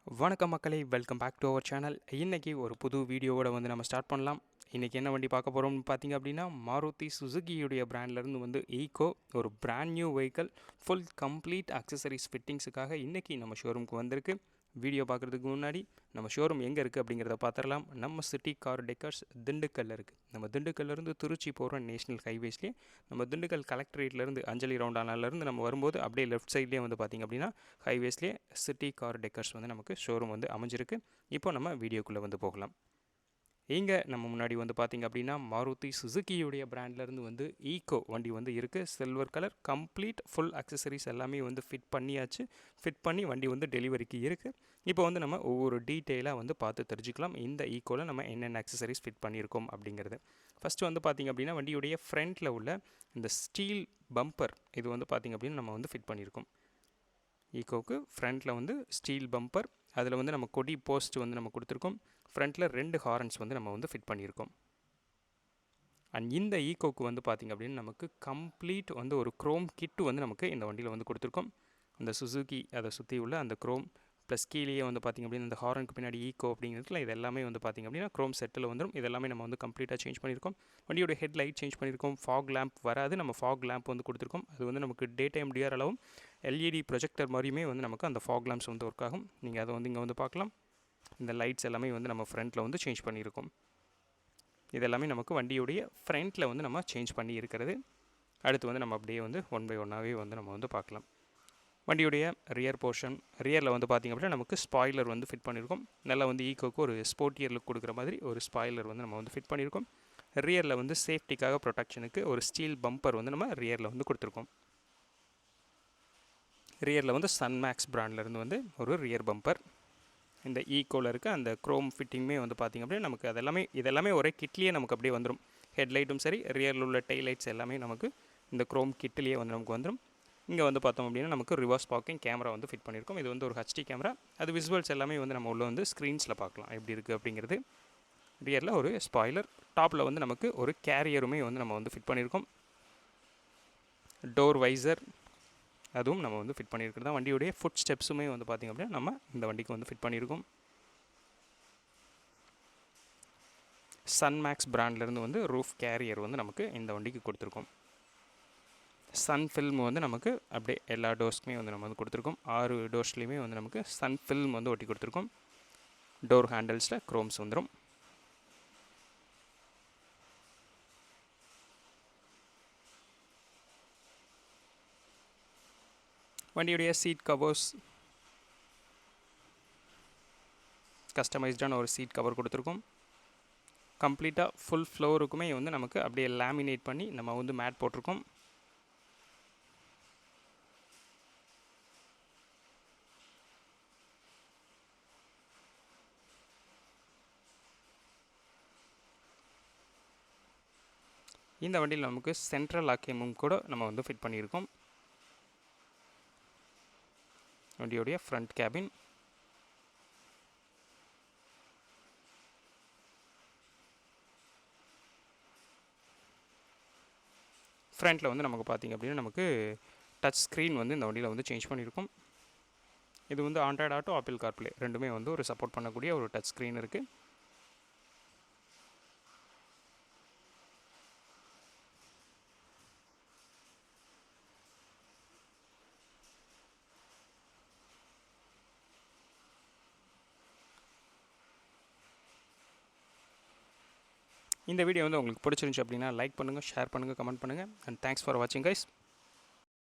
வணக்கம் மக்களே, welcome back to our channel. இன்றைக்கி ஒரு புது வீடியோவோட வந்து நம்ம ஸ்டார்ட் பண்ணலாம். இன்றைக்கி என்ன வண்டி பார்க்க போகிறோம்னு பார்த்தீங்க அப்படின்னா, மாருதி சுசுகியுடைய பிராண்ட்லேருந்து வந்து ஈக்கோ ஒரு brand new vehicle full complete accessories ஃபிட்டிங்ஸுக்காக இன்றைக்கி நம்ம ஷோரூமுக்கு வந்திருக்கு. வீடியோ பார்க்குறதுக்கு முன்னாடி நம்ம ஷோரூம் எங்கே இருக்குது அப்படிங்கிறத பார்த்துடலாம். நம்ம சிட்டி கார் டெக்கர்ஸ் திண்டுக்கல்லில் இருக்குது. நம்ம திண்டுக்கல்லேருந்து திருச்சி போகிற நேஷனல் ஹைவேஸ்லேயே நம்ம திண்டுக்கல் கலெக்டரேட்லேருந்து அஞ்சலி ரவுண்டானாலேருந்து நம்ம வரும்போது அப்படியே லெஃப்ட் சைட்லேயே வந்து பார்த்திங்க அப்படின்னா ஹைவேஸ்லேயே சிட்டி கார் டெக்கர்ஸ் வந்து நமக்கு ஷோரூம் வந்து அமைஞ்சிருக்கு. இப்போ நம்ம வீடியோக்குள்ளே வந்து போகலாம். இங்கே நம்ம முன்னாடி வந்து பார்த்திங்க அப்படின்னா மாருதி சுசுகியுடைய பிராண்ட்லேருந்து வந்து ஈக்கோ வண்டி வந்து இருக்குது. Silver colour complete full accessories எல்லாமே வந்து ஃபிட் பண்ணியாச்சு. ஃபிட் பண்ணி வண்டி வந்து டெலிவரிக்கு இருக்குது. இப்போ வந்து நம்ம ஒவ்வொரு டீட்டெயிலாக வந்து பார்த்து தெரிஞ்சுக்கலாம் இந்த ஈக்கோவில் நம்ம என்னென்ன அக்சசரிஸ் ஃபிட் பண்ணியிருக்கோம் அப்படிங்கிறது. ஃபஸ்ட்டு வந்து பார்த்திங்க அப்படின்னா வண்டியுடைய ஃப்ரண்ட்டில் உள்ள இந்த ஸ்டீல் பம்பர் இது வந்து பார்த்திங்க அப்படின்னா நம்ம வந்து ஃபிட் பண்ணியிருக்கோம். ஈக்கோவுக்கு ஃப்ரண்ட்டில் வந்து ஸ்டீல் பம்பர், அதில் வந்து நம்ம கொடி போஸ்ட் வந்து நம்ம கொடுத்துருக்கோம். ஃப்ரண்ட்டில் 2 ஹாரன்ஸ் வந்து நம்ம வந்து ஃபிட் பண்ணியிருக்கோம். அண்ட் இந்த ஈக்கோவுக்கு வந்து பார்த்திங்க அப்படின்னா நமக்கு கம்ப்ளீட் வந்து ஒரு க்ரோம் கிட்டு வந்து நமக்கு இந்த வண்டியில் வந்து கொடுத்துருக்கோம். அந்த சுசுகி அதை சுற்றி உள்ள அந்த க்ரோம் ப்ளஸ் கீழேயே வந்து பார்த்திங்க அப்படின்னா இந்த ஹாரனுக்கு பின்னாடி ஈக்கோ அப்படிங்கிறதுல இது எல்லாமே வந்து பார்த்திங்க அப்படின்னா க்ரோம் செட்டில் வந்துடும். இதெல்லாமே நம்ம வந்து கம்ப்ளீட்டாக சேஞ்ச் பண்ணியிருக்கோம். வண்டியோட ஹெட் லைட் சேஞ்ச் பண்ணியிருக்கோம். ஃபாக் லேம்ப் வராது, நம்ம ஃபாக் லேம்ப் வந்து கொடுத்துருக்கோம். அது வந்து நமக்கு டே டைம் டிஆர் அளவும் எல்இடி ப்ரொஜெக்டர் மாதிரியுமே வந்து நமக்கு அந்த ஃபாக் லேம்ப்ஸ் வந்து ஒர்க் ஆகும். நீங்கள் அதை வந்து இங்கே வந்து பார்க்கலாம். இந்த லைட்ஸ் எல்லாமே வந்து நம்ம ஃப்ரண்ட்டில் வந்து சேஞ்ச் பண்ணியிருக்கோம். இதெல்லாமே நமக்கு வண்டியுடைய ஃப்ரண்ட்டில் வந்து நம்ம சேஞ்ச் பண்ணி இருக்கிறது. அடுத்து வந்து நம்ம அப்படியே வந்து ஒன் பை ஒன்னாகவே வந்து நம்ம வந்து பார்க்கலாம். வண்டியுடைய ரியர் போர்ஷன், ரியரில் வந்து பார்த்திங்க அப்படின்னா நமக்கு ஸ்பாய்லர் வந்து ஃபிட் பண்ணியிருக்கோம். நல்லா வந்து ஈக்கோக்கு ஒரு ஸ்போர்ட்டியர் லுக் கொடுக்குற மாதிரி ஒரு ஸ்பாய்லர் வந்து நம்ம வந்து ஃபிட் பண்ணியிருக்கோம். ரியரில் வந்து சேஃப்டிக்காக ப்ரொடெக்ஷனுக்கு ஒரு ஸ்டீல் பம்பர் வந்து நம்ம ரியரில் வந்து கொடுத்துருக்கோம். ரியரில் வந்து சன்மேக்ஸ் பிராண்ட்லேருந்து வந்து ஒரு ரியர் பம்பர். இந்த ஈக்கோவில் இருக்க அந்த க்ரோம் ஃபிட்டிங்குமே வந்து பார்த்திங்க அப்படின்னா நமக்கு இதெல்லாமே ஒரே கிட்லேயே நமக்கு அப்படியே வந்துடும். ஹெட்லைட்டும் சரி, ரியரில் உள்ள டெய்லைட்ஸ் எல்லாமே நமக்கு இந்த க்ரோம் கிட்லேயே வந்து நமக்கு வந்துடும். இங்கே வந்து பார்த்தோம் அப்படின்னா நமக்கு ரிவர்ஸ் பார்க்கிங் கேமரா வந்து ஃபிட் பண்ணியிருக்கோம். இது வந்து ஒரு ஹெச்டி கேமரா. அது விசுவல்ஸ் எல்லாமே வந்து நம்ம உள்ள வந்து ஸ்க்ரீன்ஸில் பார்க்கலாம் எப்படி இருக்குது அப்படிங்கிறது. ரியரில் ஒரு ஸ்பாய்லர், டாப்பில் வந்து நமக்கு ஒரு கேரியருமே வந்து நம்ம வந்து ஃபிட் பண்ணியிருக்கோம். டோர் வைசர் அதுவும் நம்ம வந்து ஃபிட் பண்ணியிருக்கிறது தான். வண்டியுடைய ஃபுட் ஸ்டெப்ஸுமே வந்து பார்த்திங்க அப்படின்னா நம்ம இந்த வண்டிக்கு வந்து ஃபிட் பண்ணியிருக்கோம். சன்மேக்ஸ் பிராண்ட்லேருந்து வந்து ரூஃப் கேரியர் வந்து நமக்கு இந்த வண்டிக்கு கொடுத்துருக்கோம். சன் ஃபில்ம் வந்து நமக்கு அப்படியே எல்லா டோர்ஸ்க்குமே வந்து நம்ம வந்து கொடுத்துருக்கோம். 6 டோர்ஸ்லேயுமே வந்து நமக்கு சன் ஃபில்ம் வந்து ஒட்டி கொடுத்துருக்கோம். டோர் ஹேண்டில்ஸில் க்ரோம்ஸ் வந்துடும். வண்டியுடைய சீட் கவர்ஸ் கஸ்டமைஸ்டான ஒரு சீட் கவர் கொடுத்துருக்கோம். கம்ப்ளீட்டாக ஃபுல் ஃப்ளோருக்குமே வந்து நமக்கு அப்படியே லேமினேட் பண்ணி நம்ம வந்து மேட் போட்டிருக்கோம். இந்த வண்டியில் நமக்கு சென்ட்ரல் லாக்கியமும் கூட நம்ம வந்து ஃபிட் பண்ணியிருக்கோம். வண்டியோடைய ஃப்ரண்ட் கேபின், ஃப்ரண்ட்டில் வந்து நமக்கு பார்த்திங்க அப்படின்னா நமக்கு டச் ஸ்க்ரீன் வந்து இந்த வண்டியில் வந்து சேஞ்ச் பண்ணியிருக்கோம். இது வந்து ஆண்ட்ராய்டு ஆட்டோ, ஆப்பிள் கார்ப்ளே ரெண்டுமே வந்து ஒரு சப்போர்ட் பண்ணக்கூடிய ஒரு டச் ஸ்க்ரீன் இருக்குது. இந்த வீடியோ வந்து உங்களுக்கு பிடிச்சிருந்துச்சு அப்படின்னா லைக் பண்ணுங்கள், ஷேர் பண்ணுங்கள், கமெண்ட் பண்ணுங்கள். அண்ட் தேங்க்ஸ் ஃபார் வாட்சிங் கைஸ்.